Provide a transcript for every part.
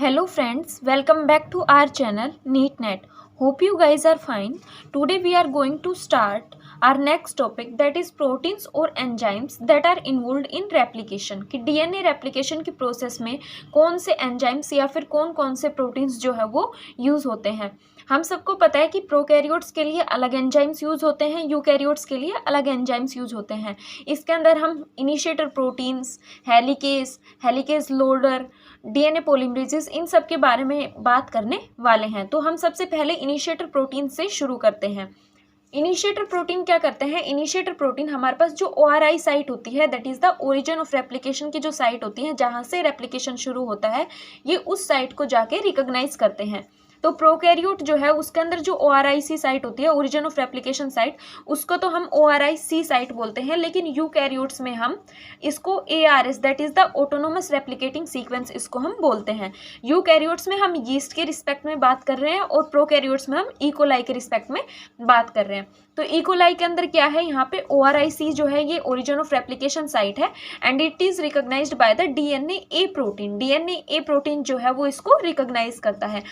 Hello friends, welcome back to our channel NeetNet. Hope you guys are fine. Today we are going to start our next topic, that is proteins और enzymes that are involved in replication. कि DNA replication की process में कौन से enzymes या फिर कौन कौन से प्रोटीन्स जो है वो यूज़ होते हैं. हम सबको पता है कि प्रोकैरियोट्स के लिए अलग एंजाइम्स यूज़ होते हैं, यूकैरियोट्स के लिए अलग एंजाइम्स यूज़ होते हैं. इसके अंदर हम initiator proteins, helicase loader, DNA polymerases, इन सब के बारे में बात करने वाले हैं. तो हम सबसे पहले इनिशिएटर प्रोटीन से शुरू करते हैं. इनिशिएटर प्रोटीन क्या करते हैं? इनिशिएटर प्रोटीन हमारे पास जो ORI साइट होती है, that is the origin of replication की जो साइट होती है जहाँ से रेप्लिकेशन शुरू होता है, ये उस साइट को जाके रिकॉग्नाइज करते हैं. तो प्रोकैरियोट जो है उसके अंदर जो ORIC साइट होती है, ओरिजिन ऑफ रेप्लिकेशन साइट, उसको तो हम ORIC साइट बोलते हैं, लेकिन यूकैरियोट्स में हम इसको ARS, that is the autonomous replicating sequence, इसको हम बोलते हैं. यूकैरियोट्स में हम यीस्ट के रिस्पेक्ट में बात कर रहे हैं और प्रोकैरियोट्स में हम इकोलाई के रिस्पेक्ट में बात कर रहे हैं. तो इकोलाई के अंदर क्या है, यहाँ पे ORIC जो है ये ओरिजिन ऑफ रेप्लिकेशन साइट है and it is recognised by the DNA protein. DNA protein जो है वो इसको रिकॉग्नाइज करता है.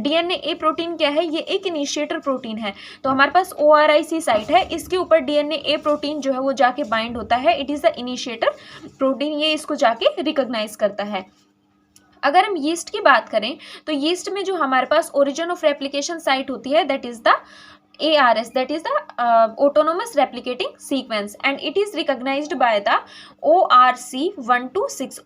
DNA प्रोटीन क्या है? ये एक इनिशिएटर प्रोटीन है. तो हमारे पास ORIC साइट है, इसके ऊपर DNA प्रोटीन जो है वो जाके बाइंड होता है. It is the initiator protein, ये इसको जाके रिकॉग्नाइज करता है. अगर हम यीस्ट की बात करें तो यीस्ट में जो हमारे पास ओरिजिन ऑफ रेप्लिकेशन साइट होती है, that is the ARS, that is the autonomous replicating sequence, and it is recognized by the ORC126.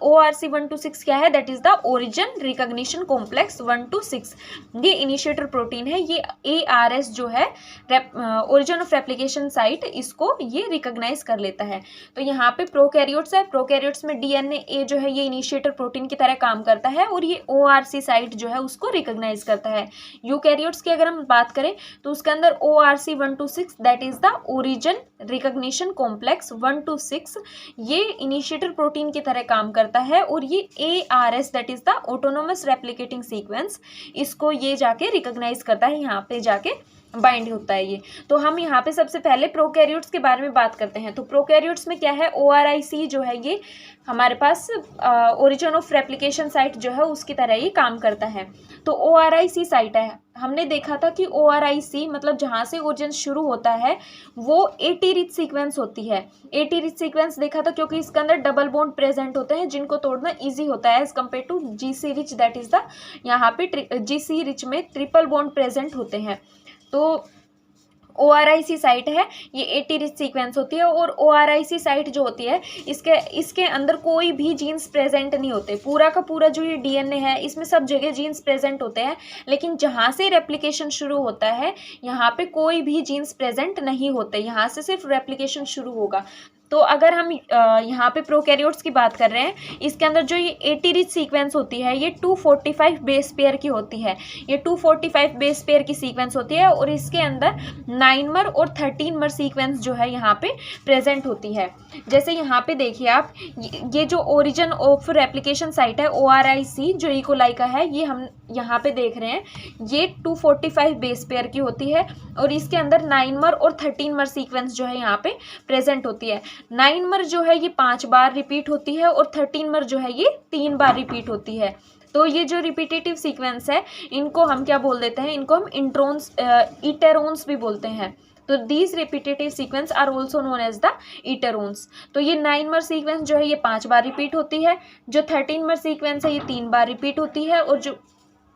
ORC126 क्या है? That is the origin recognition complex 126. ये इनिशिएटर प्रोटीन है. ये ARS जो है origin of replication site, इसको ये recognise कर लेता है. तो यहाँ पे प्रोकैरियोट्स है, प्रोकैरियोट्स में DNA जो है ये इनिशिएटर प्रोटीन की तरह काम करता है और ये ORC साइट जो है उसको रिकॉग्नाइज करता है. यूकैरियोट्स की अगर हम बात करें तो उसके अंदर ORC126, that is the origin recognition complex 126, ये इनिशिएटर प्रोटीन की तरह काम करता है और ये ARS, that is the autonomous replicating sequence, इसको ये जाके रिकॉग्नाइज करता है, यहाँ पे जाके बाइंड होता है ये. तो हम यहाँ पे सबसे पहले प्रोकैरियोट्स के बारे में बात करते हैं. तो प्रोकैरियोट्स में क्या है? ORIC जो है ये हमारे पास ओरिजिन ऑफ रेप्लिकेशन साइट जो है उसकी तरह ही काम करता है. तो ORIC साइट है, हमने देखा था कि ORIC मतलब जहाँ से ओरिजिन शुरू होता है वो AT रिच सीक्वेंस होती है. AT रिच सीक्वेंस देखा था क्योंकि इसके अंदर डबल बॉन्ड प्रेजेंट होते हैं जिनको तोड़ना इजी होता है as compare to GC rich, that is the यहाँ पे GC रिच में ट्रिपल बॉन्ड प्रेजेंट होते हैं. तो ORIC साइट है, ये AT रिच सीक्वेंस होती है और ORIC साइट जो होती है इसके अंदर कोई भी जीन्स प्रेजेंट नहीं होते. पूरा का पूरा जो ये DNA है इसमें सब जगह जीन्स प्रेजेंट होते हैं, लेकिन जहाँ से रेप्लिकेशन शुरू होता है यहाँ पे कोई भी जीन्स प्रेजेंट नहीं होते, यहाँ से सिर्फ रेप्लिकेशन शुरू होगा. तो अगर हम यहाँ पे प्रोकैरियोट्स की बात कर रहे हैं, इसके अंदर जो ये AT रिच सीक्वेंस होती है ये 245 बेस पेयर की होती है. ये 245 बेस पेयर की सीक्वेंस होती है और इसके अंदर 9 और 13 सीक्वेंस जो है यहाँ पे प्रेजेंट होती है. जैसे यहाँ पे देखिए आप, ये जो ओरिजिन ऑफ रेप्लिकेशन साइट है ORIC जो इकोलाई का है, ये हम यहाँ पे देख रहे हैं, ये 245 बेस पेयर की होती है और इसके अंदर 9 और 13 सीक्वेंस जो है यहाँ पे प्रेजेंट होती है. 9 जो है ये 5 बार रिपीट होती है और 13 जो है ये 3 बार रिपीट होती है. तो ये जो रिपीटेटिव सीक्वेंस है इनको हम क्या बोल देते हैं? इनको हम इटेरोन्स भी बोलते हैं. तो these repetitive sequence are also known as the iterons. तो ये 9 सीक्वेंस जो है ये 5 बार रिपीट होती है, जो 13 सीक्वेंस है ये 3 बार रिपीट होती है और जो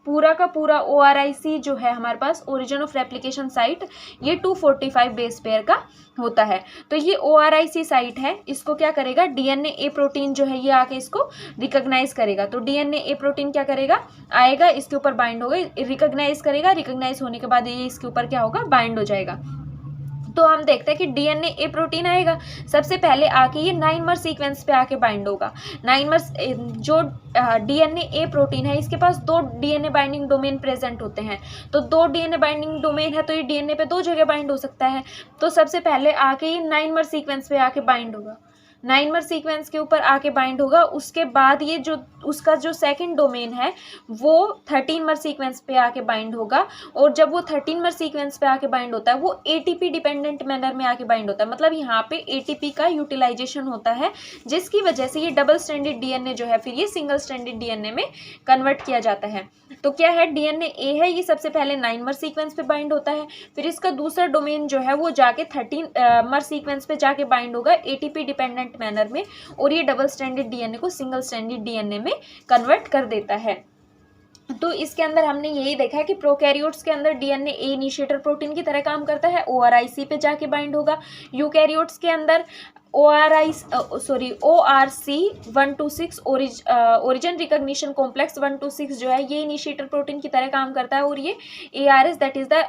पूरा का पूरा ORIC जो है हमारे पास ओरिजिन ऑफ रेप्लिकेशन साइट, ये 245 बेस पेयर का होता है. तो ये ORIC साइट है, इसको क्या करेगा? DNA प्रोटीन जो है ये आके इसको रिकॉग्नाइज करेगा. तो DNA प्रोटीन क्या करेगा? आएगा, इसके ऊपर बाइंड होगा, रिकॉग्नाइज करेगा, रिकॉग्नाइज होने के बाद ये इसके ऊपर क्या होगा? बाइंड हो जाएगा. तो हम देखते हैं कि DNA प्रोटीन आएगा, सबसे पहले आके ये 9 सीक्वेंस पे आके बाइंड होगा. 9 जो DNA प्रोटीन है इसके पास 2 DNA बाइंडिंग डोमेन प्रेजेंट होते हैं. तो 2 DNA बाइंडिंग डोमेन है तो ये DNA पे 2 जगह बाइंड हो सकता है. तो सबसे पहले आके ये 9 सीक्वेंस पे आके बाइंड होगा. 9 सीक्वेंस के ऊपर आके बाइंड होगा, उसके बाद ये जो उसका जो सेकंड डोमेन है वो 13 सीक्वेंस पे आके बाइंड होगा, और जब वो 13 सीक्वेंस पे आके बाइंड होता है वो एटीपी डिपेंडेंट मैनर में आके बाइंड होता है, मतलब यहाँ पे एटीपी का यूटिलाइजेशन होता है, जिसकी वजह से ये डबल स्ट्रैंडेड डीएनए जो है फिर ये सिंगल स्ट्रैंडेड डीएनए में कन्वर्ट किया जाता है। तो क्या है, डीएनए ए है, ये सबसे पहले 9 सीक्वेंस पे बाइंड होता है, फिर इसका दूसरा डोमेन जो है वो जाके 13 सीक्वेंस पे जाके बाइंड होगा एटीपी डिपेंडेंट मैनर में, और ये डबल स्ट्रैंडेड डीएनए को सिंगल स्ट्रैंडेड डीएनए में कन्वर्ट कर देता है। तो इसके अंदर हमने यही देखा है कि प्रोकैरियोट्स के अंदर डीएनए ए इनिशिएटर प्रोटीन की तरह काम करता है, ओआरआईसी पे जाके बाइंड होगा। यूकैरियोट्स के अंदर ORC 126 ओरिजिन रिकॉग्निशन कॉम्प्लेक्स 126 जो है ये इनिशिएटर प्रोटीन की तरह काम करता है, और ये ARS that is the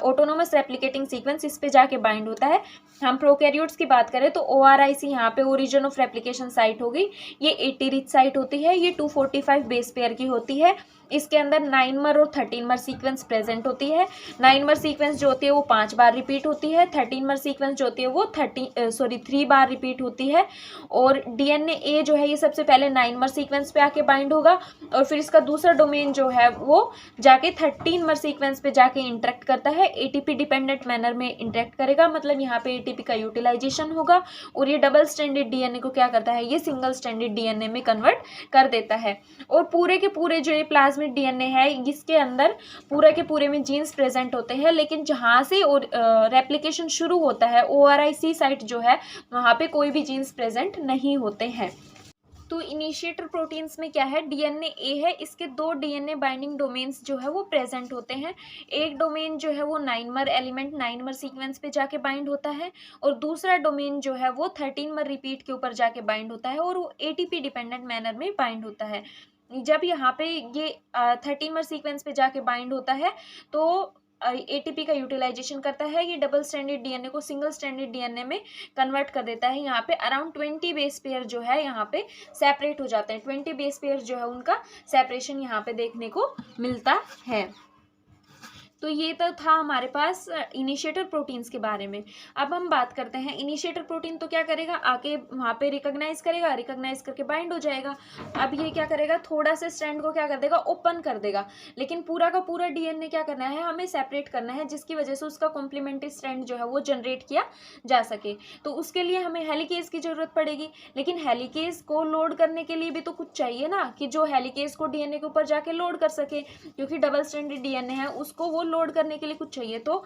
autonomous replicating sequence इस पे जाके बाइंड होता है। हम प्रोकैरियोट्स की बात करें तो ORIC यहाँ पे ओरिजिन ऑफ रेप्लिकेशन साइट होगी, ये 80 रिच साइट होती है, ये 245 बेस पेयर की होती है। इसके अंदर 9 और 13 सीक्वेंस प्रेजेंट होती है। 9 सीक्वेंस जो होती है वो 5 बार रिपीट होती है, 13 सीक्वेंस जो होती है वो 3 बार रिपीट होती है। और डीएनए ए जो है ये सबसे पहले 9 सीक्वेंस पे आके बाइंड होगा, और फिर इसका दूसरा डोमेन जो है वो जाके 13 सीक्वेंस पे जाके इंटरेक्ट करता है, एटीपी डिपेंडेंट मैनर में इंटरेक्ट करेगा, मतलब यहाँ पे एटीपी का यूटिलाइजेशन होगा, और ये डबल स्ट्रैंडेड डीएनए को क्या करता है, ये सिंगल स्ट्रैंडेड डीएनए में कन्वर्ट कर देता है। और पूरे के पूरे जो ये प्लाज्मिड डीएनए है इसके अंदर पूरे के पूरे में जीन्स प्रेजेंट होते हैं, लेकिन जहाँ से रेप्लिकेशन शुरू होता है ORIC साइट जो है वहाँ पे कोई भी जीन्स प्रेजेंट नहीं होते हैं। तो इनिशिएटर प्रोटीन्स में क्या है, डीएनए ए है, इसके 2 डीएनए बाइंडिंग डोमेन्स जो है वो प्रेजेंट होते हैं। एक डोमेन जो है वो 9 एलिमेंट 9 सीक्वेंस पे जाके बाइंड होता है, और दूसरा डोमेन जो है वो 13 रिपीट के ऊपर जाके बाइंड होता है, और वो एटीपी डिपेंडेंट मैनर में बाइंड होता है। जब यहाँ पे ये 13 सीक्वेंस पे जाके बाइंड होता है तो एटीपी का यूटिलाइजेशन करता है, ये डबल स्ट्रैंडेड डीएनए को सिंगल स्ट्रैंडेड डीएनए में कन्वर्ट कर देता है। यहाँ पे अराउंड 20 बेस पेयर जो है यहाँ पे सेपरेट हो जाते हैं, 20 बेस पेयर जो है उनका सेपरेशन यहाँ पे देखने को मिलता है। तो ये तो था हमारे पास इनिशिएटर प्रोटीन्स के बारे में। अब हम बात करते हैं इनिशिएटर प्रोटीन तो क्या करेगा, आके वहाँ पे रिकॉग्नाइज करेगा, रिकॉग्नाइज करके बाइंड हो जाएगा। अब ये क्या करेगा, थोड़ा से स्ट्रैंड को क्या कर देगा, ओपन कर देगा, लेकिन पूरा का पूरा डीएनए क्या करना है, हमें सेपरेट करना है, जिसकी वजह से उसका कॉम्प्लीमेंट्री स्ट्रैंड जो है वो जनरेट किया जा सके। तो उसके लिए हमें हेलिकेज की जरूरत पड़ेगी, लेकिन हेलिकेज को लोड करने के लिए भी तो कुछ चाहिए ना, कि जो हेलिकेज को डीएनए के ऊपर जाके लोड कर सके, क्योंकि डबल स्ट्रैंडेड डीएनए है उसको वो लोड करने के लिए कुछ चाहिए। तो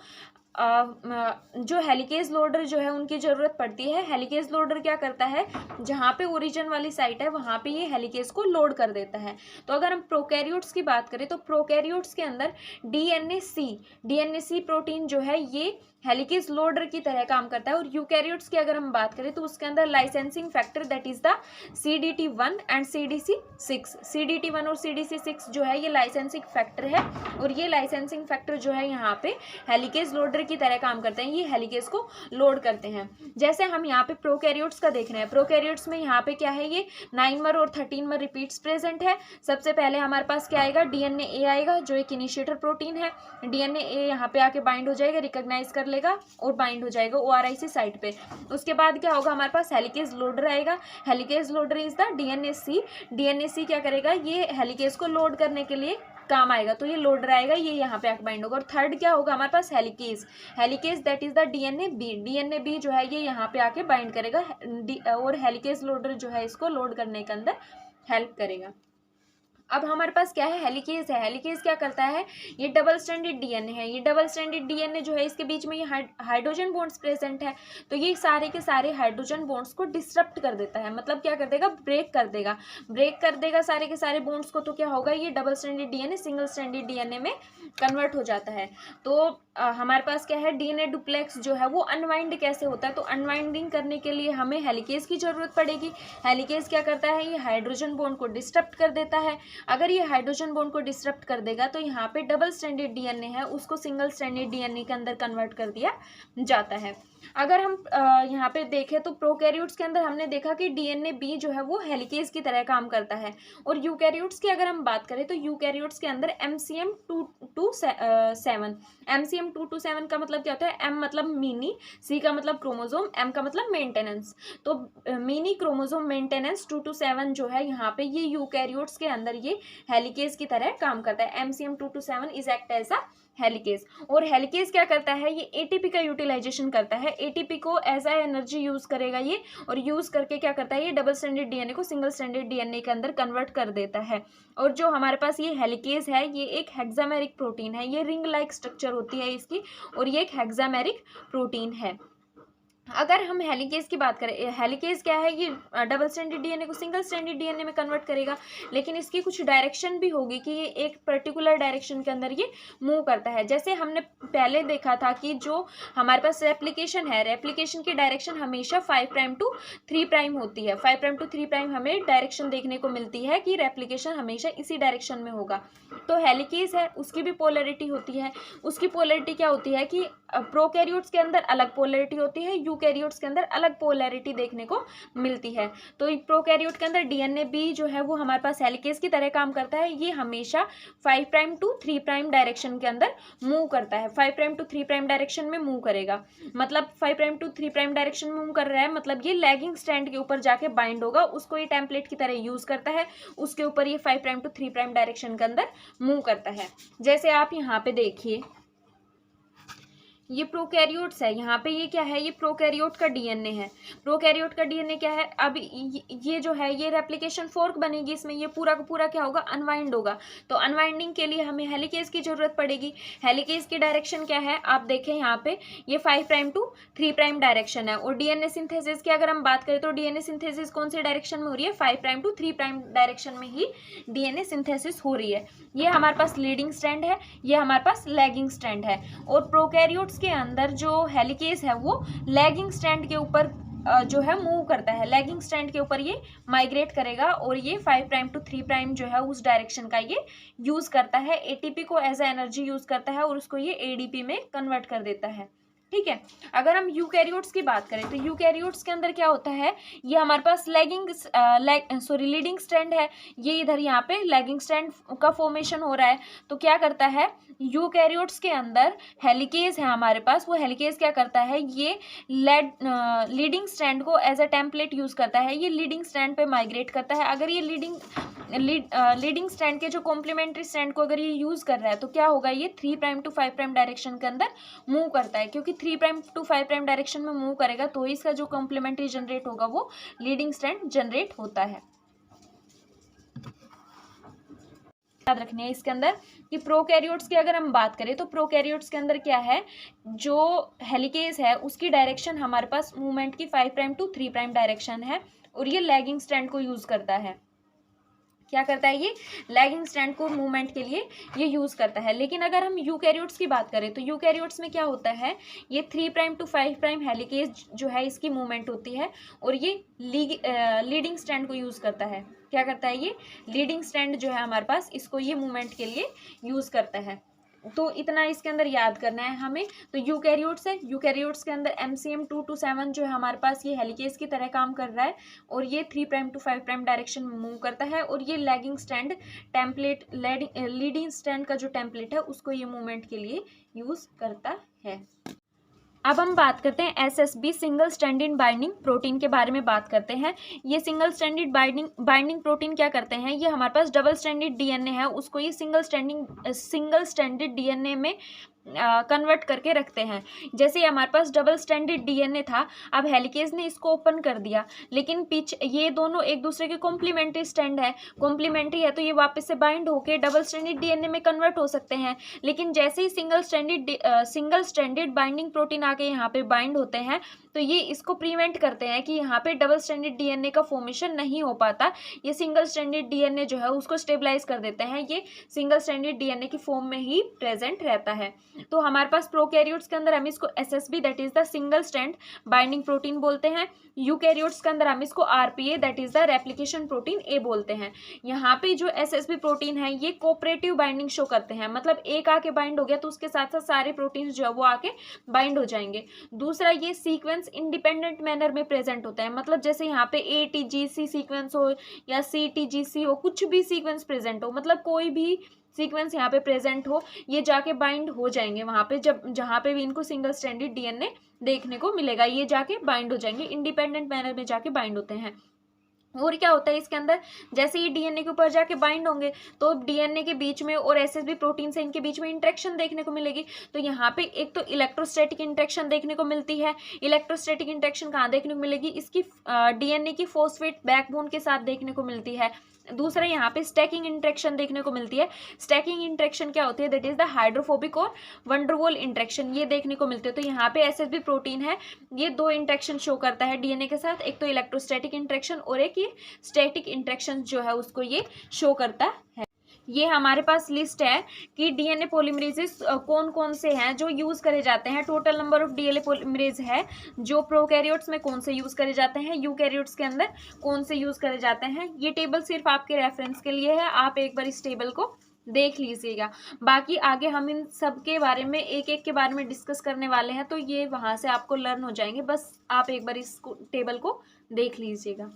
जो हेलिकेज लोडर जो है उनकी ज़रूरत पड़ती है। हेलिकेज लोडर क्या करता है, जहाँ पे ओरिजिन वाली साइट है वहाँ पे ये हेलिकेज को लोड कर देता है। तो अगर हम प्रोकैरियोट्स की बात करें तो प्रोकैरियोट्स के अंदर डीएनए-सी प्रोटीन जो है ये हेलिकेज लोडर की तरह काम करता है। और यूकैरियोट्स की अगर हम बात करें तो उसके अंदर licensing factor that is the CDT1 and CDC6, CDT1 और CDC6 जो है ये लाइसेंसिंग फैक्टर है, और ये लाइसेंसिंग फैक्टर जो है यहाँ पे हेलिकेज लोडर की तरह काम करते हैं, ये हेलिकेज को लोड करते हैं। जैसे हम यहाँ पे प्रोकैरियोट्स का देख रहे हैं, प्रोकैरियोट्स में यहाँ पे क्या है, ये 9 और 13 रिपीट्स प्रेजेंट है। सबसे पहले हमारे पास क्या आएगा, डीएनए ए आएगा जो एक इनिशिएटर प्रोटीन है। डीएनए ए यहाँ पे आके बाइंड हो जाएगा, रिकॉग्नाइज कर लेगा और बाइंड हो जाएगा ORIC साइट पे। उसके बाद क्या होगा, हमारे पास हेलिकेज लोडर आएगा। हेलिकेज लोडर इज द डीएनए-सी क्या करेगा, ये हेलिकेज को लोड करने के लिए काम आएगा, तो ये लोडर आएगा, ये यहाँ पे आके बाइंड होगा। और थर्ड क्या होगा हमारे पास, helicase that is the DNA B जो है ये यहाँ पे आके बाइंड करेगा, और हेलिकेज लोडर जो है इसको लोड करने के अंदर हेल्प करेगा। अब हमारे पास क्या है, हेलिकेज है। हेलिकेज क्या करता है, ये डबल स्ट्रैंडेड डीएनए है। ये डबल स्ट्रैंडेड डीएनए जो है इसके बीच में ये हाइड्रोजन बॉन्ड्स प्रेजेंट है, तो ये सारे के सारे हाइड्रोजन बॉन्ड्स को डिस्टर्ब कर देता है, मतलब क्या कर देगा, ब्रेक कर देगा सारे के सारे बॉन्ड्स को। तो क्या होगा, ये double stranded DNA single stranded DNA में कन्वर्ट हो जाता है। तो हमारे पास क्या है, डीएनए डुप्लेक्स जो है वो अनवाइंड कैसे होता है, तो अनवाइंडिंग करने के लिए हमें हेलिकेज की जरूरत पड़ेगी। हेलिकेज क्या करता है, ये हाइड्रोजन बॉन्ड को डिस्टर्ब कर देता है। अगर ये हाइड्रोजन बॉन्ड को डिस्टर्ब कर देगा तो यहाँ पे डबल स्ट्रैंडेड डीएनए है उसको सिंगल स्ट्रैंडेड डीएनए के अंदर कन्वर्ट कर दिया जाता है। अगर हम यहाँ पे देखें तो प्रोकैरियोट्स के अंदर हमने देखा कि डीएनए बी जो है वो हेलिकेज की तरह काम करता है। और यूकैरियोट्स की अगर हम बात करें तो यूकैरियोट्स के अंदर MCM 227, MCM 227 का मतलब क्या होता है? M मतलब मिनी, C का मतलब क्रोमोजोम, M का मतलब मेंटेनेंस। तो मिनी क्रोमोजोम मेंटेनेंस 227 जो है यहाँ पे ये यूकैरियोट्स के अंदर ये हेलिकेज की तरह काम करता है। MCM 227 is act as a helicase. और हेलिकेज क्या करता है? ये एटीपी का यूटिलाइजेशन करता है, एटीपी को एज अ एनर्जी यूज करेगा ये, और यूज करके क्या करता है? ये डबल स्ट्रैंडेड डीएनए को सिंगल स्ट्रैंडेड डीएनए के अंदर कन्वर्ट कर देता है। और जो हमारे पास ये हेलिकेज है ये एक हेक्सामेरिक प्रोटीन है, ये रिंग लाइक स्ट्रक्चर होती है इसकी, और ये एक हेक्सामेरिक प्रोटीन है। अगर हम हेलिकेज की बात करें, हेलिकेज क्या है? ये डबल स्ट्रैंडेड डीएनए को सिंगल स्ट्रैंडेड डीएनए में कन्वर्ट करेगा, लेकिन इसकी कुछ डायरेक्शन भी होगी कि ये एक पर्टिकुलर डायरेक्शन के अंदर ये मूव करता है। जैसे हमने पहले देखा था कि जो हमारे पास रेप्लिकेशन है, रेप्लिकेशन की डायरेक्शन हमेशा 5 प्राइम टू 3 प्राइम होती है। 5 प्राइम टू 3 प्राइम हमें डायरेक्शन देखने को मिलती है कि रेप्लिकेशन हमेशा इसी डायरेक्शन में होगा। तो हेलिकेज है उसकी भी पोलैरिटी होती है। उसकी पोलैरिटी क्या होती है कि प्रोकैरियोट्स के अंदर अलग पोलैरिटी होती है, यूकैरियोट्स के अंदर अलग पोलैरिटी देखने को मिलती है। तो प्रोकैरियोट के अंदर डीएनए बी जो है वो हमारे पास हेलिकेज की तरह काम करता है। ये हमेशा 5 प्राइम टू 3 प्राइम डायरेक्शन के अंदर मूव करता है, 5 प्राइम टू 3 प्राइम डायरेक्शन में मूव करेगा। मतलब 5 प्राइम टू 3 प्राइम डायरेक्शन में मूव कर रहा है, मतलब ये लैगिंग स्ट्रैंड के ऊपर जाके बाइंड होगा, उसको ये टेम्पलेट की तरह यूज करता है, उसके ऊपर ये 5 प्राइम टू 3 प्राइम डायरेक्शन के अंदर मूव करता है। जैसे आप यहाँ पे देखिए ये प्रोकैरियोट्स है, यहाँ पे ये क्या है? ये प्रोकैरियोट का डीएनए है। प्रोकैरियोट का डीएनए क्या है? अब ये जो है ये रेप्लिकेशन फोर्क बनेगी, इसमें ये पूरा का पूरा क्या होगा? अनवाइंड होगा। तो अनवाइंडिंग के लिए हमें हेलिकेज की जरूरत पड़ेगी। हेलिकेज की डायरेक्शन क्या है? आप देखें यहाँ पे ये 5 प्राइम टू 3 प्राइम डायरेक्शन है। और डीएनए सिंथेसिस की अगर हम बात करें तो डीएनए सिंथेसिस कौन सी डायरेक्शन में हो रही है? 5 प्राइम टू 3 प्राइम डायरेक्शन में ही डीएनए सिंथेसिस हो रही है। ये हमारे पास लीडिंग स्ट्रैंड है, ये हमारे पास लैगिंग स्ट्रैंड है। और प्रोकैरियोट्स के अंदर जो हेलिकेज है वो लैगिंग स्ट्रैंड के ऊपर जो है मूव करता है, लैगिंग स्ट्रैंड के ऊपर ये माइग्रेट करेगा, और ये 5 प्राइम टू 3 प्राइम जो है उस डायरेक्शन का ये यूज करता है, एटीपी को एज ए एनर्जी यूज करता है और उसको ये एडीपी में कन्वर्ट कर देता है। ठीक है। अगर हम यूकैरियोट्स की बात करें तो यूकैरियोट्स के अंदर क्या होता है? ये हमारे पास लीडिंग स्ट्रैंड है, ये इधर यहाँ पे लैगिंग स्ट्रैंड का फॉर्मेशन हो रहा है। तो क्या करता है? यूकैरियोट्स के अंदर हेलिकेज है हमारे पास, वो हेलिकेज क्या करता है? ये लीडिंग स्ट्रैंड को एज अ टेम्पलेट यूज करता है, ये लीडिंग स्ट्रैंड पे माइग्रेट करता है। अगर ये लीडिंग स्ट्रैंड के जो कॉम्प्लीमेंट्री स्ट्रैंड को अगर ये यूज कर रहा है तो क्या होगा? ये 3 प्राइम टू 5 प्राइम डायरेक्शन के अंदर मूव करता है, क्योंकि 3 प्राइम टू 5 प्राइम डायरेक्शन में मूव करेगा तो इसका जो कॉम्प्लीमेंट्री जनरेट होगा वो लीडिंग स्ट्रैंड जनरेट होता है। याद रखने हैं इसके अंदर कि प्रोकैरियोट्स की अगर हम बात करें तो प्रोकैरियोट्स के अंदर क्या है? जो हेलिकेज है उसकी डायरेक्शन हमारे पास मूवमेंट की 5 प्राइम टू 3 प्राइम डायरेक्शन है, और ये लैगिंग स्ट्रैंड को यूज करता है। क्या करता है? ये लैगिंग स्ट्रैंड को मूवमेंट के लिए ये यूज करता है। लेकिन अगर हम यूकैरियोट्स की बात करें तो यूकैरियोट्स में क्या होता है? ये 3 प्राइम टू 5 प्राइम हेलिकेज जो है इसकी मूवमेंट होती है, और ये लीडिंग स्ट्रैंड को यूज करता है। क्या करता है? ये लीडिंग स्ट्रैंड जो है हमारे पास इसको ये मूवमेंट के लिए यूज करता है। तो इतना इसके अंदर याद करना है हमें। तो यूकैरियोट्स है, यूकैरियोट्स के अंदर MCM 227 जो है हमारे पास ये हेलिकेज की तरह काम कर रहा है, और ये 3 प्राइम टू 5 प्राइम डायरेक्शन में मूव करता है, और ये lagging strand template leading strand का जो टेम्पलेट है उसको ये मूवमेंट के लिए यूज करता है। अब हम बात करते हैं SSB single stranded binding protein के बारे में बात करते हैं। ये सिंगल स्ट्रैंडेड बाइंडिंग प्रोटीन क्या करते हैं? ये हमारे पास डबल स्ट्रैंडेड डीएनए है उसको ये सिंगल स्ट्रैंडेड डीएनए में कन्वर्ट करके रखते हैं। जैसे हमारे पास डबल स्ट्रैंडेड डीएनए था, अब हेलिकेज ने इसको ओपन कर दिया, लेकिन ये दोनों एक दूसरे के कॉम्प्लीमेंट्री स्ट्रैंड है, कॉम्प्लीमेंट्री है तो ये वापस से बाइंड होके डबल स्ट्रैंडेड डीएनए में कन्वर्ट हो सकते हैं। लेकिन जैसे ही सिंगल स्ट्रैंडेड बाइंडिंग प्रोटीन आके यहाँ पे बाइंड होते हैं तो ये इसको प्रिवेंट करते हैं कि यहाँ पे डबल स्ट्रैंडेड डीएनए का फॉर्मेशन नहीं हो पाता। ये सिंगल स्ट्रैंडेड डीएनए जो है उसको स्टेबलाइज कर देते हैं, ये सिंगल स्ट्रैंडेड डीएनए की फॉर्म में ही प्रेजेंट रहता है। तो हमारे पास प्रोकैरियोट्स के अंदर हम इसको SSB that is the single strand binding protein बोलते हैं। यूकैरियोट्स के अंदर हम इसको RPA that is the replication protein A बोलते हैं। यहाँ पे जो SSB प्रोटीन है ये कोऑपरेटिव बाइंडिंग शो करते हैं, मतलब एक आके बाइंड हो गया तो उसके साथ साथ सारे प्रोटीन जो है वो आके बाइंड हो जाएंगे। दूसरा, ये सीक्वेंस इंडिपेंडेंट मैनर में प्रेजेंट होता है, मतलब जैसे यहाँ पे ATGC सीक्वेंस हो या CTGC हो, कुछ भी सीक्वेंस प्रेजेंट हो, मतलब कोई भी सीक्वेंस यहाँ पे प्रेजेंट हो, ये जाके बाइंड हो जाएंगे वहाँ पे, जब जहाँ पे भी इनको सिंगल स्ट्रैंडेड DNA देखने को मिलेगा ये जाके बाइंड हो जाएंगे, इंडिपेंडेंट मैनर में जाके बाइंड होते हैं। और क्या होता है इसके अंदर, जैसे ये DNA के ऊपर जाके बाइंड होंगे तो DNA के बीच में और SSB प्रोटीन से इनके बीच में इंटरेक्शन देखने को मिलेगी। तो यहाँ पे एक तो इलेक्ट्रोस्टैटिक इंटरेक्शन देखने को मिलती है। इलेक्ट्रोस्टैटिक इंटरेक्शन कहाँ देखने को मिलेगी, इसकी DNA की फॉस्फेट बैकबोन के साथ देखने को मिलती है। दूसरा, यहाँ पे स्टैकिंग इंटरेक्शन देखने को मिलती है। स्टैकिंग इंटरेक्शन क्या होती है, दैट इज द हाइड्रोफोबिक और वंडरवॉल इंटरेक्शन, ये देखने को मिलते हैं। तो यहाँ पे SSB प्रोटीन है, ये दो इंटरेक्शन शो करता है DNA के साथ, एक तो इलेक्ट्रोस्टैटिक इंटरेक्शन और एक ये स्टैटिक इंटरेक्शन जो है उसको ये शो करता है। ये हमारे पास लिस्ट है कि DNA पॉलीमरेजेस कौन कौन से हैं जो यूज़ करे जाते हैं। Total number of DNA polymerase है जो प्रोकैरियोट्स में कौन से यूज़ करे जाते हैं, यूकैरियोट्स के अंदर कौन से यूज़ करे जाते हैं। ये टेबल सिर्फ आपके रेफरेंस के लिए है, आप एक बार इस टेबल को देख लीजिएगा। बाकी आगे हम इन सब के बारे में एक एक के बारे में डिस्कस करने वाले हैं, तो ये वहाँ से आपको लर्न हो जाएंगे, बस आप एक बार इस टेबल को देख लीजिएगा।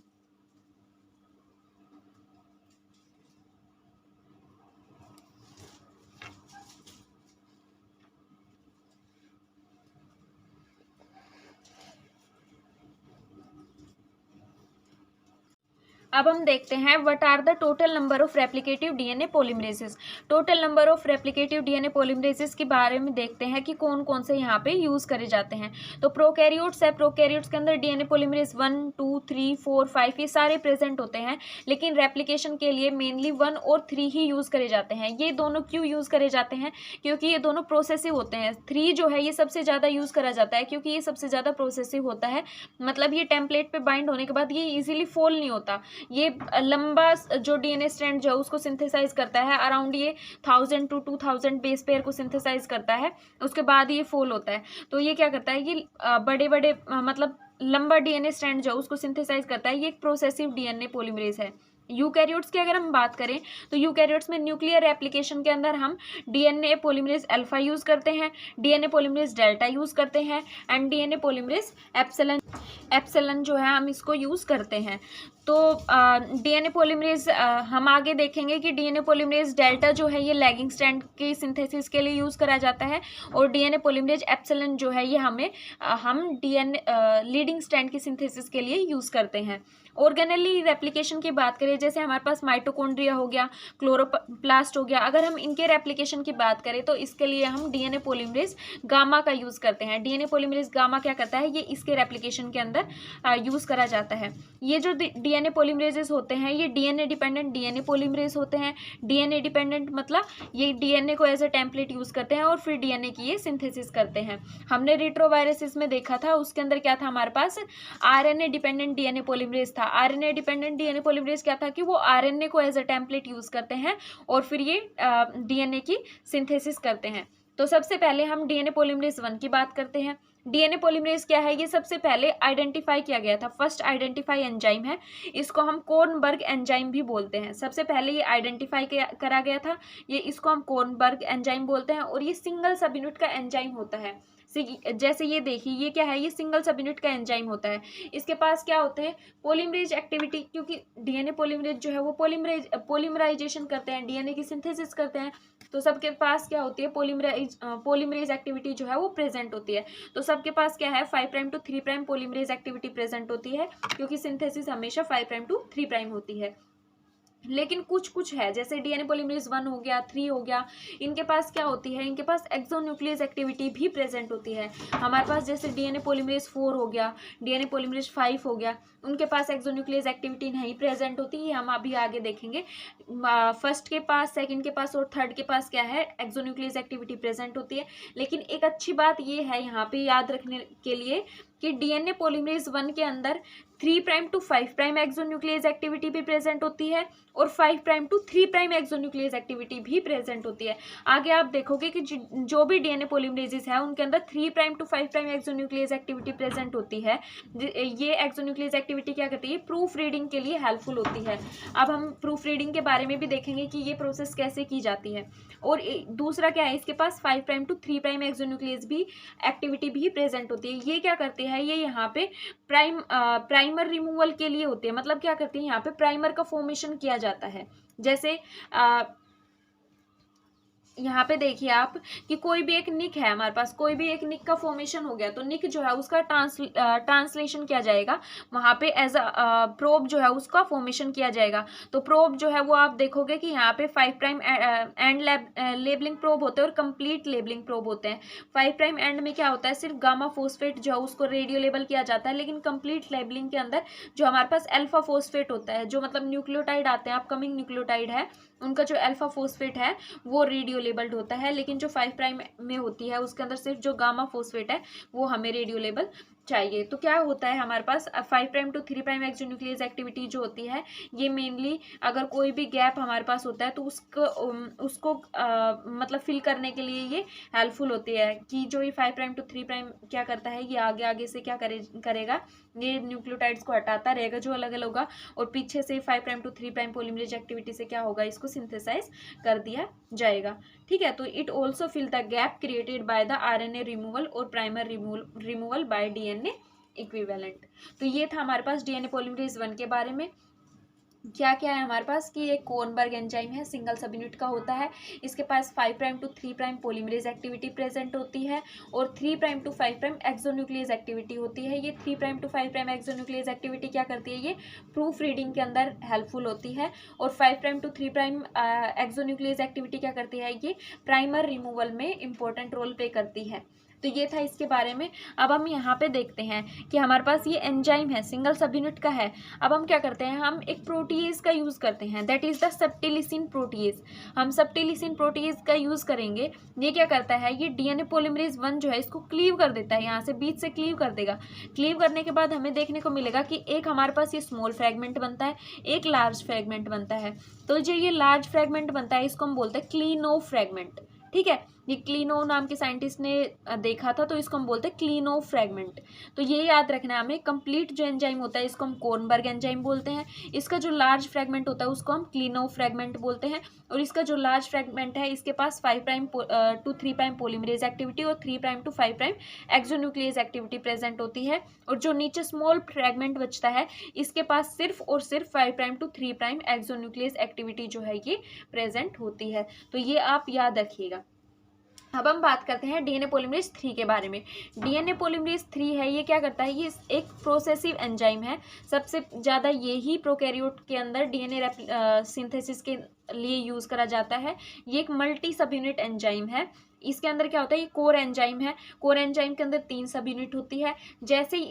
अब हम देखते हैं what are the total number of replicative DNA polymerases. Total number of replicative DNA polymerases के बारे में देखते हैं कि कौन कौन से यहाँ पे यूज़ करे जाते हैं। तो प्रोकैरियोट्स है, प्रोकैरियोट्स के अंदर DNA पॉलीमरेज 1, 2, 3, 4, 5 ये सारे प्रेजेंट होते हैं, लेकिन रेप्लिकेशन के लिए मेनली 1 और 3 ही यूज़ करे जाते हैं। ये दोनों क्यों यूज़ करे जाते हैं, क्योंकि ये दोनों प्रोसेसिव होते हैं। 3 जो है ये सबसे ज़्यादा यूज़ करा जाता है क्योंकि ये सबसे ज़्यादा प्रोसेसिव होता है, मतलब ये टेम्पलेट पे बाइंड होने के बाद ये इजीली फोल्ड नहीं होता। ये लंबा जो DNA स्ट्रैंड जो उसको सिंथेसाइज करता है, अराउंड ये 1000 to 2000 बेस पेयर को सिंथेसाइज करता है, उसके बाद ये फोल्ड होता है। तो ये क्या करता है, ये बड़े बड़े मतलब लंबा DNA स्ट्रैंड जो उसको सिंथेसाइज करता है, ये एक प्रोसेसिव DNA पॉलीमरेज है। यूकैरियोट्स की अगर हम बात करें तो यूकैरियोट्स में न्यूक्लियर एप्लीकेशन के अंदर हम DNA पॉलीमरेज अल्फा यूज़ करते हैं, DNA पॉलीमरेज डेल्टा यूज़ करते हैं एंड DNA पॉलीमरेज एप्सिलॉन जो है हम इसको यूज़ करते हैं। तो DNA पॉलीमरेज हम आगे देखेंगे कि DNA पॉलीमरेज डेल्टा जो है ये लैगिंग स्ट्रैंड की सिंथेसिस के लिए यूज़ करा जाता है और DNA पॉलीमरेज एप्सिलॉन जो है ये हम लीडिंग स्ट्रैंड की सिंथेसिस के लिए यूज़ करते हैं। ऑर्गेनेली रेप्लिकेशन की बात करें, जैसे हमारे पास माइटोकॉन्ड्रिया हो गया, क्लोरोप्लास्ट हो गया, अगर हम इनके रेप्लिकेशन की बात करें तो इसके लिए हम DNA पॉलीमरेज गामा का यूज़ करते हैं। DNA पॉलीमरेज गामा क्या करता है, ये इसके रेप्लिकेशन के अंदर यूज़ करा जाता है। ये जो DNA पॉलीमरेजेस होते हैं ये DNA डिपेंडेंट DNA पॉलीमरेज होते हैं। DNA डिपेंडेंट मतलब ये DNA को एज ए टेम्पलेट यूज़ करते हैं और फिर DNA की ये सिंथेसिस करते हैं। हमने रिट्रोवायरसिस में देखा था, उसके अंदर क्या था, हमारे पास RNA डिपेंडेंट DNA पॉलीमरेज था। RNA डिपेंडेंट DNA पॉलीमरेज क्या था कि वो RNA को एज अ टेम्पलेट यूज़ करते हैं और फिर ये DNA की सिंथेसिस करते हैं। तो सबसे पहले हम DNA पॉलीमरेज 1 की बात करते हैं। DNA पॉलीमरेज क्या है, ये सबसे पहले आइडेंटिफाई किया गया था, फर्स्ट आइडेंटिफाई एंजाइम है, इसको हम कोर्नबर्ग एंजाइम भी बोलते हैं। सबसे पहले ये आइडेंटिफाई करा गया था, ये इसको हम कोर्नबर्ग एंजाइम बोलते हैं और ये सिंगल सब यूनिट का एंजाइम होता है। जैसे ये देखिए, ये क्या है, ये सिंगल सब यूनिट का एंजाइम होता है। इसके पास क्या होते हैं, पॉलीमरेज एक्टिविटी, क्योंकि DNA पॉलीमरेज जो है वो पॉलीमराइजेशन करते हैं, DNA की सिंथेसिस करते हैं, तो सबके पास क्या होती है, पॉलीमरेज एक्टिविटी जो है वो प्रेजेंट होती है। तो सबके पास क्या है, 5' to 3' पॉलीमरेज एक्टिविटी प्रेजेंट होती है, क्योंकि सिंथेसिस हमेशा 5' to 3' होती है। लेकिन कुछ है, जैसे DNA पॉलीमरेज 1 हो गया, 3 हो गया, इनके पास क्या होती है, इनके पास एक्सोन्यूक्लियस एक्टिविटी भी प्रेजेंट होती है। हमारे पास जैसे DNA पॉलीमरेज 4 हो गया, DNA पॉलीमरेज 5 हो गया, उनके पास एक्सोन्यूक्लियस एक्टिविटी नहीं प्रेजेंट होती है, हम अभी आगे देखेंगे। फर्स्ट के पास, सेकंड के पास और थर्ड के पास क्या है, एक्सोन्यूक्लियस एक्टिविटी प्रेजेंट होती है। लेकिन एक अच्छी बात ये है यहाँ पे याद रखने के लिए कि डीएनए पॉलीमरेज 1 के अंदर 3' to 5' एक्सोन्यूक्लियस एक्टिविटी भी प्रेजेंट होती है और 5' to 3' एक्सोन्यूक्लियस एक्टिविटी भी प्रेजेंट होती है। आगे आप देखोगे कि जो भी डीएनए पॉलीमरेजेस है उनके अंदर 3' to 5' एक्सोन्यूक्लियस एक्टिविटी प्रेजेंट होती है। ये एक्सोन्यूक्लियस एक्टिविटी क्या करती है, प्रूफ रीडिंग के लिए हेल्पफुल होती है। अब हम प्रूफ रीडिंग के बारे में भी देखेंगे कि ये प्रोसेस कैसे की जाती है। और दूसरा क्या है, इसके पास 5' to 3' एक्सोन्यूक्लियस भी एक्टिविटी भी प्रेजेंट होती है। ये क्या करती है, ये यहाँ पे प्राइमर रिमूवल के लिए होती है। मतलब क्या करती है, यहाँ पे प्राइमर का फॉर्मेशन किया जाता है। जैसे यहाँ पे देखिए आप कि कोई भी एक निक है हमारे पास, कोई भी एक निक का फॉर्मेशन हो गया तो निक जो है उसका ट्रांसलेशन किया जाएगा, वहाँ पे एज अ प्रोब जो है उसका फॉर्मेशन किया जाएगा। तो प्रोब जो है वो आप देखोगे कि यहाँ पे 5' एंड लेबलिंग प्रोब होते हैं और कंप्लीट लेबलिंग प्रोब होते हैं। 5' एंड में क्या होता है, सिर्फ गामा फोस्फेट जो है उसको रेडियो लेबल किया जाता है, लेकिन कंप्लीट लेबलिंग के अंदर जो हमारे पास अल्फा फोस्फेट होता है, जो मतलब न्यूक्लियोटाइड आते हैं, अपकमिंग न्यूक्लियोटाइड है, उनका जो अल्फा फोस्फेट है वो रेडियो लेबल्ड होता है। लेकिन जो 5' में होती है उसके अंदर सिर्फ जो गामा फोस्फेट है वो हमें रेडियो लेबल चाहिए। तो क्या होता है हमारे पास 5' to 3' एक्सोन्यूक्लियस एक्टिविटी जो होती है ये मेनली अगर कोई भी गैप हमारे पास होता है तो उसको मतलब फिल करने के लिए ये हेल्पफुल होती है कि जो ये 5' to 3' क्या करता है, ये आगे आगे से क्या करेगा, ये न्यूक्लियोटाइड्स को हटाता रहेगा जो अलग अलग होगा, और पीछे से 5' to 3' पॉलीमरेज एक्टिविटी से क्या होगा, इसको सिंथेसाइज कर दिया जाएगा। ठीक है, तो it also fill the gap created by the RNA removal और primer removal by DNA equivalent. तो ये था हमारे पास डीएनए पॉलीमरेज 1 के बारे में। क्या क्या है हमारे पास कि एक कोनबर्ग एंजाइम है, सिंगल सब यूनिट का होता है। इसके पास 5' to 3' पॉलीमरेज एक्टिविटी प्रेजेंट होती है और 3' to 5' एक्सोन्यूक्लियस एक्टिविटी होती है। ये 3' to 5' एक्सोन्यूक्लियस एक्टिविटी क्या करती है, ये प्रूफ रीडिंग के अंदर हेल्पफुल होती है। और 5' to 3' एक्सोन्यूक्लियस एक्टिविटी क्या करती है, ये प्राइमर रिमूवल में इंपॉर्टेंट रोल प्ले करती है। तो ये था इसके बारे में। अब हम यहाँ पे देखते हैं कि हमारे पास ये एंजाइम है, सिंगल सब यूनिट का है। अब हम क्या करते हैं, हम एक प्रोटीएज का यूज़ करते हैं, दैट इज़ द सेप्टिलिसिन प्रोटीएज। हम सेप्टिलिसिन प्रोटीएज का यूज़ करेंगे। ये क्या करता है, ये डीएनए पॉलीमरेज 1 जो है इसको क्लीव कर देता है, यहाँ से बीच से क्लीव कर देगा। क्लीव करने के बाद हमें देखने को मिलेगा कि एक हमारे पास ये स्मॉल फ्रेगमेंट बनता है, एक लार्ज फ्रेगमेंट बनता है। तो जो ये लार्ज फ्रेगमेंट बनता है इसको हम बोलते हैं क्लीनो फ्रेगमेंट। ठीक है, ये क्लीनो नाम के साइंटिस्ट ने देखा था, तो इसको हम बोलते हैं क्लीनो फ्रेगमेंट। तो ये याद रखना है हमें। कंप्लीट जो एंजाइम होता है इसको हम कोनबर्ग एंजाइम बोलते हैं। इसका जो लार्ज फ्रेगमेंट होता है उसको हम क्लीनो फ्रेगमेंट बोलते हैं। और इसका जो लार्ज फ्रेगमेंट है इसके पास 5' to 3' पॉलीमरेज एक्टिविटी और 3' to 5' एक्सोन्यूक्लियस एक्टिविटी प्रेजेंट होती है। और जो नीचे स्मॉल फ्रेगमेंट बचता है इसके पास सिर्फ और सिर्फ 5' to 3' एक्सोन्यूक्लियस एक्टिविटी जो है ये प्रेजेंट होती है। तो ये आप याद रखिएगा। अब हम बात करते हैं डीएनए पॉलीमरेज 3 के बारे में। डीएनए पॉलीमरेज 3 है, ये क्या करता है, ये एक प्रोसेसिव एंजाइम है। सबसे ज़्यादा यही प्रोकैरियोट के अंदर डीएनए सिंथेसिस के लिए यूज़ करा जाता है। ये एक मल्टी सब यूनिट एंजाइम है। इसके अंदर क्या होता है, ये कोर एंजाइम है। कोर एंजाइम के अंदर 3 सब यूनिट होती है। जैसे ही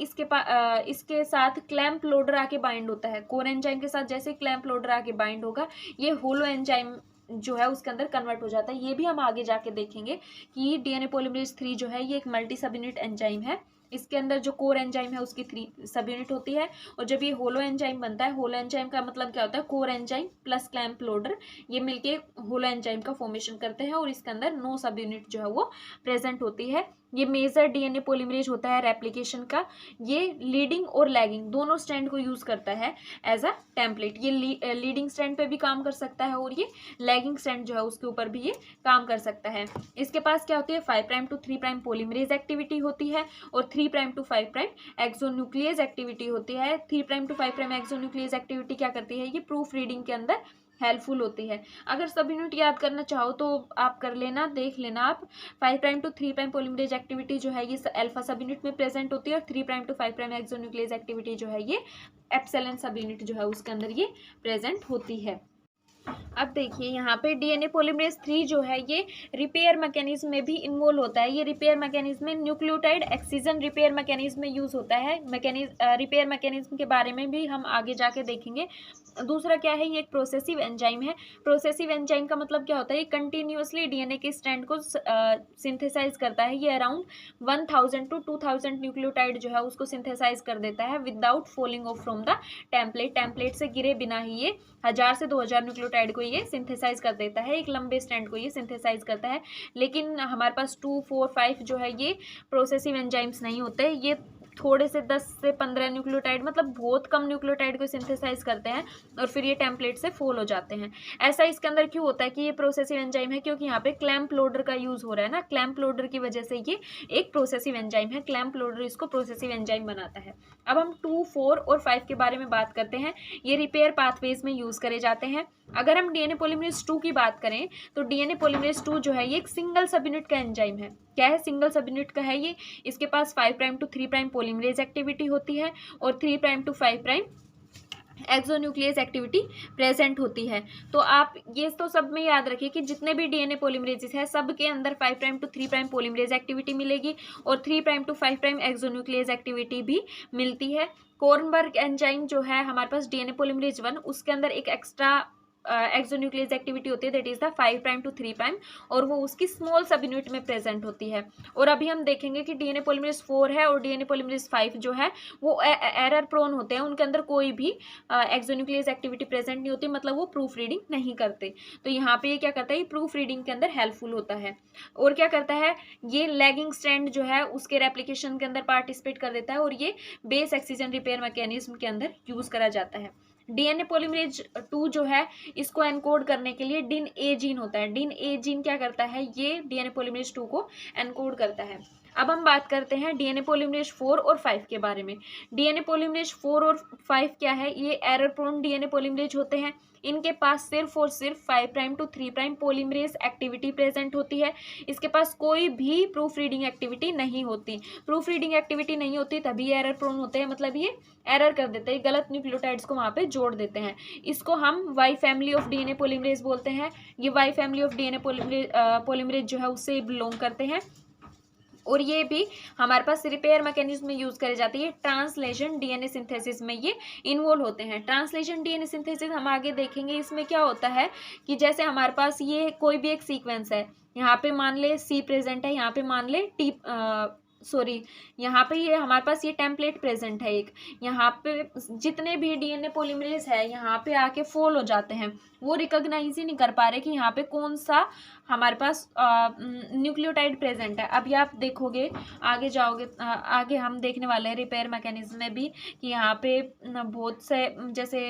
इसके साथ क्लैंप लोडर आके बाइंड होता है, कोर एंजाइम के साथ जैसे क्लैंप लोडर आके बाइंड होगा, ये होलो एंजाइम जो है उसके अंदर कन्वर्ट हो जाता है। ये भी हम आगे जाके देखेंगे कि डीएनए पॉलीमरेज 3 जो है ये एक मल्टी सब यूनिट एंजाइम है। इसके अंदर जो कोर एंजाइम है उसकी 3 सब यूनिट होती है। और जब ये होलो एंजाइम बनता है, होलो एंजाइम का मतलब क्या होता है, core enzyme plus clamp loader ये मिलके होलो एंजाइम का फॉर्मेशन करते हैं और इसके अंदर 9 सब यूनिट जो है वो प्रेजेंट होती है। ये मेजर डीएनए पॉलीमरेज होता है रेप्लिकेशन का। ये लीडिंग और लैगिंग दोनों स्ट्रैंड को यूज करता है एज अ टेम्पलेट। ये लीडिंग स्ट्रैंड पे भी काम कर सकता है और ये लैगिंग स्ट्रैंड जो है उसके ऊपर भी ये काम कर सकता है। इसके पास क्या होती है, 5' to 3' पॉलीमरेज एक्टिविटी होती है और 3' to 5' एक्सोन्यूक्लियस एक्टिविटी होती है। 3' to 5' एक्सोन्यूक्लियस एक्टिविटी क्या करती है, ये प्रूफ रीडिंग के अंदर हेल्पफुल होती है। अगर सब यूनिट याद करना चाहो तो आप कर लेना, देख लेना आप। 5' to 3' पॉलीमरेज एक्टिविटी जो है ये अल्फा सब यूनिट में प्रेजेंट होती है और 3' to 5' एक्सोन्यूक्लियस एक्टिविटी जो है ये एप्सिलॉन सब यूनिट जो है उसके अंदर ये प्रेजेंट होती है। अब देखिए यहाँ पे डीएनए पॉलीमरेज 3 जो है ये रिपेयर मैकेनिज्म में भी इन्वॉल्व होता है। ये रिपेयर मैकेनिज्म में न्यूक्लियोटाइड एक्सीजन रिपेयर मैकेनिज्म में यूज होता है। रिपेयर मैकेनिज्म के बारे में भी हम आगे जाके देखेंगे। दूसरा क्या है, ये एक प्रोसेसिव एंजाइम है। प्रोसेसिव एंजाइम का मतलब क्या होता है, ये कंटिन्यूअसली डीएनए के स्ट्रैंड को सिंथेसाइज करता है। ये अराउंड 1000 to 2000 न्यूक्लियोटाइड जो है उसको सिंथेसाइज कर देता है without falling of from the template. Template से गिरे बिना ही ये 1000 से 2000 न्यूक्लियोटाइड को ये सिंथेसाइज कर देता है, एक लंबे स्ट्रैंड को ये सिंथेसाइज करता है। लेकिन हमारे पास 2, 4, 5 जो है ये प्रोसेसिव एंजाइम्स नहीं होते, ये थोड़े से 10 से 15 न्यूक्लियोटाइड, मतलब बहुत कम न्यूक्लियोटाइड को सिंथेसाइज करते हैं और फिर ये टेम्पलेट से फोल हो जाते हैं। ऐसा इसके अंदर क्यों होता है कि ये प्रोसेसिव एंजाइम है, क्योंकि यहाँ पे क्लैंप लोडर का यूज हो रहा है ना, क्लैंप लोडर की वजह से ये एक प्रोसेसिव एंजाइम है। क्लैंप लोडर इसको प्रोसेसिव एंजाइम बनाता है। अब हम 2, 4 और 5 के बारे में बात करते हैं। ये रिपेयर पाथवेज में यूज करे जाते हैं। अगर हम डीएनए पॉलीमरेज 2 की बात करें तो डीएनए पॉलीमरेज 2 जो है ये एक सिंगल सब यूनिट का एंजाइम है। क्या है, सिंगल सब यूनिट का है ये। इसके पास 5' to 3' पॉलीमरेज एक्टिविटी होती है और 3' to 5' एक्सोन्यूक्लियस एक्टिविटी प्रेजेंट होती है। तो आप ये तो सब में याद रखिए कि जितने भी डीएनए पॉलीमरेजेस है सब के अंदर 5' to 3' पॉलीमरेज एक्टिविटी मिलेगी और 3' to 5' एक्सोन्यूक्लियस एक्टिविटी भी मिलती है। कोर्नबर्ग एंजाइम जो है हमारे पास डीएनए पॉलीमरेज 1, उसके अंदर एक एक्स्ट्रा एक्सोन्यूक्लियस एक्टिविटी होती है, दैट इज द 5' to 3' और वो उसकी स्मॉल सब यूनिट में प्रेजेंट होती है। और अभी हम देखेंगे कि डीएनए पॉलीमरेज 4 है और डीएनए पॉलीमरेज 5 जो है वो एरर प्रोन होते हैं, उनके अंदर कोई भी एक्सोन्यूक्लियस एक्टिविटी प्रेजेंट नहीं होती, मतलब वो प्रूफ रीडिंग नहीं करते। तो यहाँ पे ये क्या करता है, ये प्रूफ रीडिंग के अंदर हेल्पफुल होता है। और क्या करता है, ये लैगिंग स्ट्रैंड जो है उसके रेप्लिकेशन के अंदर पार्टिसिपेट कर देता है और ये बेस एक्सीजन रिपेयर मैकेनिज्म के अंदर यूज करा जाता है। डीएनए पॉलीमरेज 2 जो है इसको एनकोड करने के लिए डिन ए जीन होता है। डिन ए जीन क्या करता है, ये डीएनए पॉलीमरेज 2 को एनकोड करता है। अब हम बात करते हैं डीएनए पॉलीमरेज 4 और 5 के बारे में। डीएनए पॉलीमरेज 4 और 5 क्या है, ये एरर प्रोन डीएनए पॉलीमरेज होते हैं। इनके पास सिर्फ और सिर्फ 5' to 3' पॉलीमरेज एक्टिविटी प्रेजेंट होती है। इसके पास कोई भी प्रूफ रीडिंग एक्टिविटी नहीं होती। प्रूफ रीडिंग एक्टिविटी नहीं होती तभी एरर प्रोन होते हैं, मतलब ये एरर कर देते हैं, गलत न्यूक्लियोटाइड्स को वहाँ पे जोड़ देते हैं। इसको हम Y family of DNA polymerase बोलते हैं। ये Y family of DNA polymerase जो है उससे बिलोंग करते हैं और ये भी हमारे पास रिपेयर मैकेनिज्म में यूज करे जाती है। ट्रांसलेशन डीएनए सिंथेसिस में ये इन्वॉल्व होते हैं। ट्रांसलेशन डीएनए सिंथेसिस हम आगे देखेंगे। इसमें क्या होता है कि जैसे हमारे पास ये कोई भी एक सीक्वेंस है, यहाँ पे मान ले सी प्रेजेंट है, यहाँ पे मान ले यहाँ पे ये हमारे पास ये टेम्पलेट प्रेजेंट है एक। यहाँ पे जितने भी डीएनए पॉलीमरेज है यहाँ पे आके फॉल हो जाते हैं, वो रिकॉग्नाइज ही नहीं कर पा रहे कि यहाँ पे कौन सा हमारे पास न्यूक्लियोटाइड प्रेजेंट है। अभी आप देखोगे, आगे जाओगे, आगे हम देखने वाले हैं रिपेयर मैकेनिज्म में भी कि यहाँ पे बहुत से जैसे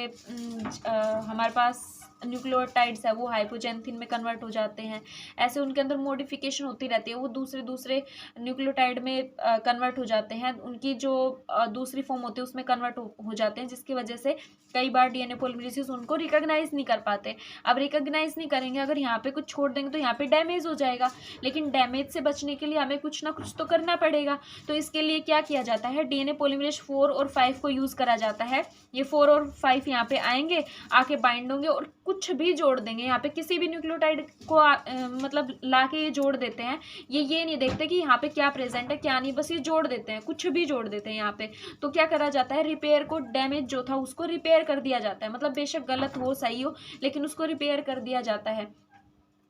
हमारे पास न्यूक्लियोटाइड्स है वो हाइपोजेंथिन में कन्वर्ट हो जाते हैं। ऐसे उनके अंदर मॉडिफिकेशन होती रहती है, वो दूसरे न्यूक्लियोटाइड में कन्वर्ट हो जाते हैं, उनकी जो दूसरी फॉर्म होती है उसमें कन्वर्ट हो जाते हैं, जिसकी वजह से कई बार डीएनए पॉलीमरेजेस उनको रिकॉग्नाइज नहीं कर पाते। अब रिकॉग्नाइज नहीं करेंगे, अगर यहाँ पे कुछ छोड़ देंगे तो यहाँ पे डैमेज हो जाएगा, लेकिन डैमेज से बचने के लिए हमें कुछ ना कुछ तो करना पड़ेगा। तो इसके लिए क्या किया जाता है, डीएनए पॉलीमरेज 4 और 5 को यूज करा जाता है। ये 4 और 5 यहाँ पे आएंगे, आके बाइंड होंगे और कुछ भी जोड़ देंगे। यहाँ पे किसी भी न्यूक्लियोटाइड को मतलब ला के ये जोड़ देते हैं। ये नहीं देखते कि यहाँ पे क्या प्रेजेंट है क्या नहीं, बस ये जोड़ देते हैं, कुछ भी जोड़ देते हैं यहाँ पे। तो क्या करा जाता है, रिपेयर को, डैमेज जो था उसको रिपेयर कर दिया जाता है, मतलब बेशक गलत हो सही हो लेकिन उसको रिपेयर कर दिया जाता है,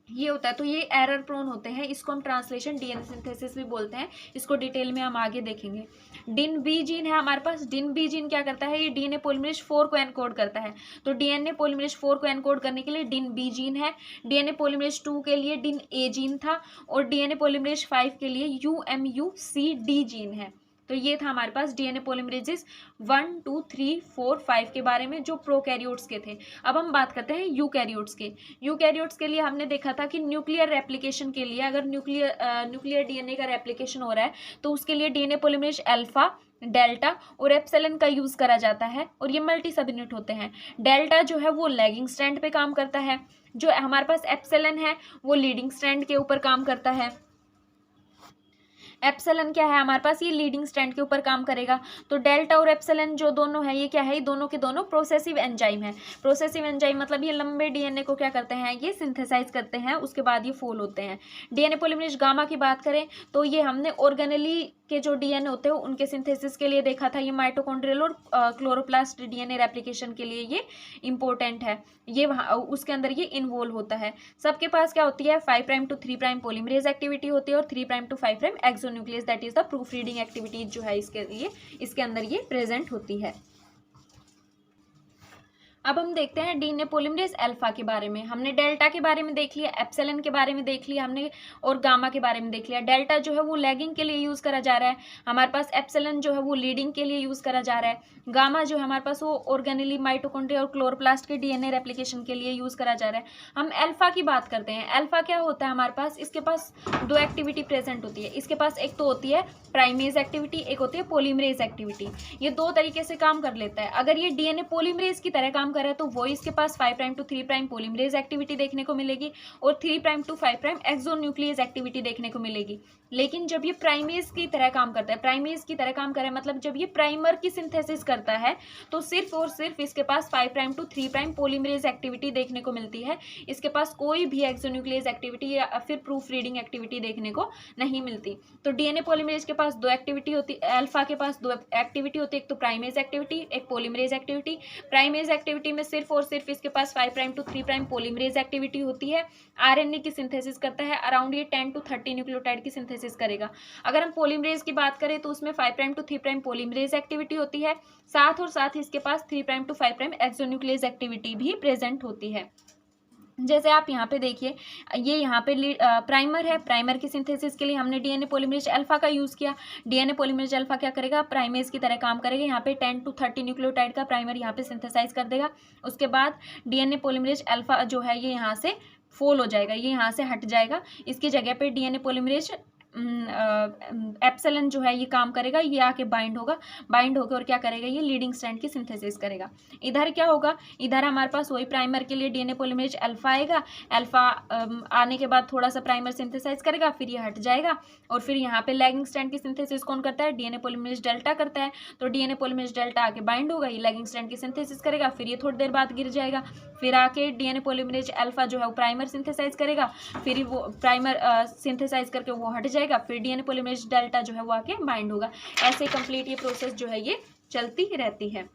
ये होता है। तो ये एरर प्रोन होते हैं, इसको हम ट्रांसलेशन डीएनए सिंथेसिस भी बोलते हैं। इसको डिटेल में हम आगे देखेंगे। डिन बी जीन है हमारे पास। डिन बी जीन क्या करता है, ये डीएनए पॉलीमरेज 4 को एनकोड करता है। तो डीएनए पॉलीमरेज 4 को एनकोड करने के लिए डिन बी जीन है। डीएनए पॉलीमरेज 2 के लिए डिन ए जीन था और डीएनए पॉलीमरेज 5 के लिए UMUCD जीन है। तो ये था हमारे पास डीएनए पॉलीमरेजेस 1, 2, 3, 4, 5 के बारे में जो प्रोकैरियोट्स के थे। अब हम बात करते हैं यूकैरियोट्स के। यूकैरियोट्स के लिए हमने देखा था कि न्यूक्लियर रेप्लिकेशन के लिए, अगर न्यूक्लियर डीएनए का रेप्लिकेशन हो रहा है तो उसके लिए डीएनए पॉलीमरेज अल्फा, डेल्टा और एप्सिलॉन का यूज करा जाता है और ये मल्टी सब यूनिट होते हैं। डेल्टा जो है वो लैगिंग स्ट्रैंड पे काम करता है, जो हमारे पास एप्सिलॉन है वो लीडिंग स्ट्रैंड के ऊपर काम करता है। एप्सिलॉन क्या है हमारे पास, ये लीडिंग स्ट्रैंड के ऊपर काम करेगा। तो डेल्टा और एप्सिलॉन जो दोनों है ये क्या है, दोनों के दोनों प्रोसेसिव एंजाइम है। प्रोसेसिव एंजाइम मतलब ये लंबे डीएनए को क्या करते हैं, ये सिंथेसाइज करते हैं, उसके बाद ये फोल होते हैं। डीएनए पॉलीमरेज गामा की बात करें तो ये हमने ऑर्गेनली के जो डीएनए होते हैं उनके सिंथेसिस के लिए देखा था। ये माइटोकॉन्ड्रियल और क्लोरोप्लास्ट डीएनए रेप्लिकेशन के लिए ये इंपॉर्टेंट है, ये वहाँ उसके अंदर ये इन्वॉल्व होता है। सबके पास क्या होती है, 5' to 3' पॉलीमरेज एक्टिविटी होती है और 3' to 5' exonuclease, that is the proof reading activity जो है इसके अंदर ये प्रेजेंट होती है। अब हम देखते हैं डीएनए पॉलीमरेज अल्फा के बारे में। हमने डेल्टा के बारे में देख लिया, एप्सिलॉन के बारे में देख लिया हमने, और गामा के बारे में देख लिया। डेल्टा जो है वो लैगिंग के लिए यूज करा जा रहा है हमारे पास, एप्सिलॉन जो है वो लीडिंग के लिए यूज करा जा रहा है, गामा जो है हमारे पास वो ऑर्गेनेली माइटोकॉन्ड्रिया और क्लोरोप्लास्ट के डीएनए रेप्लिकेशन के लिए यूज करा जा रहा है। हम अल्फा की बात करते हैं। अल्फा क्या होता है हमारे पास, इसके पास दो एक्टिविटी प्रेजेंट होती है। इसके पास एक तो होती है प्राइमेज एक्टिविटी, एक होती है पॉलीमरेज एक्टिविटी। ये दो तरीके से काम कर लेता है। अगर ये डीएनए पॉलीमरेज की तरह काम कर रहा है तो वो इसके पास 5' to 3' पॉलीमरेज एक्टिविटी देखने को मिलेगी और 3' to 5' एक्सोन्यूक्लियस एक्टिविटी देखने को मिलेगी। लेकिन जब ये प्राइमेज की तरह काम करता है, प्राइमेज की तरह काम कर रहा है मतलब जब ये प्राइमर की सिंथेसिस करता है तो सिर्फ और सिर्फ इसके पास 5' to 3' पॉलीमरेज एक्टिविटी देखने को मिलती है। इसके पास कोई भी एक्सोन्यूक्लियस एक्टिविटी या फिर प्रूफ रीडिंग एक्टिविटी देखने को नहीं मिलती। तो डीएनए पॉलीमरेज के पास दो एक्टिविटी होती है, अल्फा के पास दो एक्टिविटी होती है, एक तो प्राइमेज एक्टिविटी, एक पॉलीमरेज एक्टिविटी। प्राइमेज एक्टिविटी में सिर्फ और सिर्फ इसके पास 5' to 3' पॉलीमरेज एक्टिविटी होती है। आरएनए की सिंथेसिस करता है, अराउंड ये 10 to 30 न्यूक्लियोटाइड की सिंथेसिस करेगा। अगर हम पॉलीमरेज की बात करें तो उसमें 5' to 3' पॉलीमरेज एक्टिविटी होती है, साथ और साथ इसके पास 3' to 5' एक्सोन्यूक्लियस एक्टिविटी भी प्रेजेंट होती है। जैसे आप यहाँ पे देखिए, ये यहाँ पे प्राइमर है, प्राइमर की सिंथेसिस के लिए हमने डीएनए पॉलीमरेज अल्फा का यूज़ किया। डीएनए पॉलीमरेज अल्फा क्या करेगा, प्राइमेज की तरह काम करेगा। यहाँ पे 10 to 30 न्यूक्लियोटाइड का प्राइमर यहाँ पे सिंथेसाइज कर देगा। उसके बाद डीएनए पॉलीमरेज अल्फा जो है ये यहाँ से फोल हो जाएगा, ये यहाँ से हट जाएगा। इसकी जगह पे डीएनए पॉलीमरेज एप्सिलॉन जो है ये काम करेगा, ये आके बाइंड होगा, बाइंड होकर और क्या करेगा, ये लीडिंग स्ट्रैंड की सिंथेसिस करेगा। इधर क्या होगा, इधर हमारे पास वही प्राइमर के लिए डीएनए पॉलीमरेज अल्फा आएगा। अल्फा आने के बाद थोड़ा सा प्राइमर सिंथेसाइज करेगा, फिर ये हट जाएगा और फिर यहाँ पे लैगिंग स्ट्रैंड की सिंथेसिस कौन करता है, डीएनए पॉलीमरेज डेल्टा करता है। तो डीएनए पॉलीमरेज डेल्टा आके बाइंड होगा, ये लैगिंग स्ट्रैंड की सिंथेसिस करेगा, फिर ये थोड़ी देर बाद गिर जाएगा। फिर आके डीएनए पॉलीमरेज अल्फा जो है वो प्राइमर सिंथेसाइज करेगा, फिर वो प्राइमर सिंथेसाइज करके वो हट जाएगा, फिर डीएनए पॉलीमरेज डेल्टा जो है वो आके बाइंड होगा। ऐसे कंप्लीट ये प्रोसेस जो है ये चलती रहती है।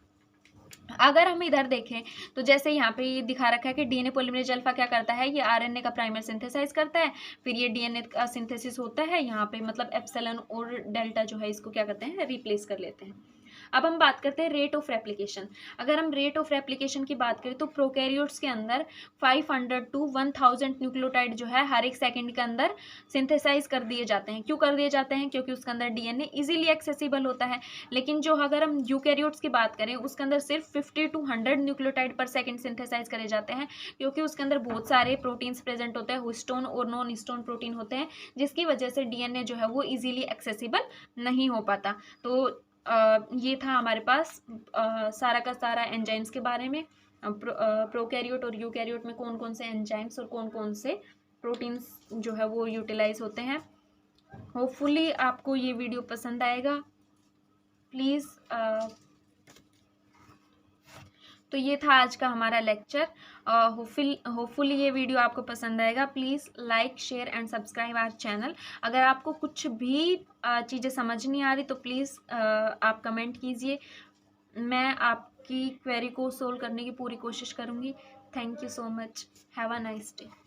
अगर हम इधर देखें तो जैसे यहाँ पे ये दिखा रखा है कि डीएनए पॉलीमरेज अल्फा क्या करता है, ये आरएनए का प्राइमर सिंथेसाइज करता है, फिर ये डीएनए का सिंथेसिस होता है यहाँ पे, मतलब एप्सिलॉन और डेल्टा जो है इसको क्या करते हैं, रिप्लेस कर लेते हैं। अब हम बात करते हैं रेट ऑफ रेप्लिकेशन। अगर हम रेट ऑफ रेप्लिकेशन की बात करें तो प्रोकैरियोट्स के अंदर 500 to 1000 न्यूक्लियोटाइड जो है हर एक सेकंड के अंदर सिंथेसाइज कर दिए जाते हैं। क्यों कर दिए जाते हैं, क्योंकि उसके अंदर डीएनए इजीली एक्सेसिबल होता है। लेकिन जो अगर हम यूकैरियोट्स की बात करें उसके अंदर सिर्फ 50 to 100 न्यूक्लियोटाइड पर सेकंड सिंथेसाइज करे जाते हैं, क्योंकि उसके अंदर बहुत सारे प्रोटीन्स प्रेजेंट होते हैं, हिस्टोन और नॉन हिस्टोन प्रोटीन होते हैं, जिसकी वजह से डीएनए जो है वो इजीली एक्सेसिबल नहीं हो पाता। तो ये था हमारे पास सारा का सारा एंजाइम्स के बारे में, प्रोकैरियोट और यूकैरियोट में कौन कौन से एंजाइम्स और कौन कौन से प्रोटीन्स जो है वो यूटिलाइज होते हैं। होपफुली आपको ये वीडियो पसंद आएगा। प्लीज़ तो ये था आज का हमारा लेक्चर। होपफुली ये वीडियो आपको पसंद आएगा। Please like, share and subscribe our channel. अगर आपको कुछ भी चीज़ें समझ नहीं आ रही तो प्लीज़ आप कमेंट कीजिए, मैं आपकी क्वेरी को सोल्व करने की पूरी कोशिश करूँगी। Thank you so much, have a nice day.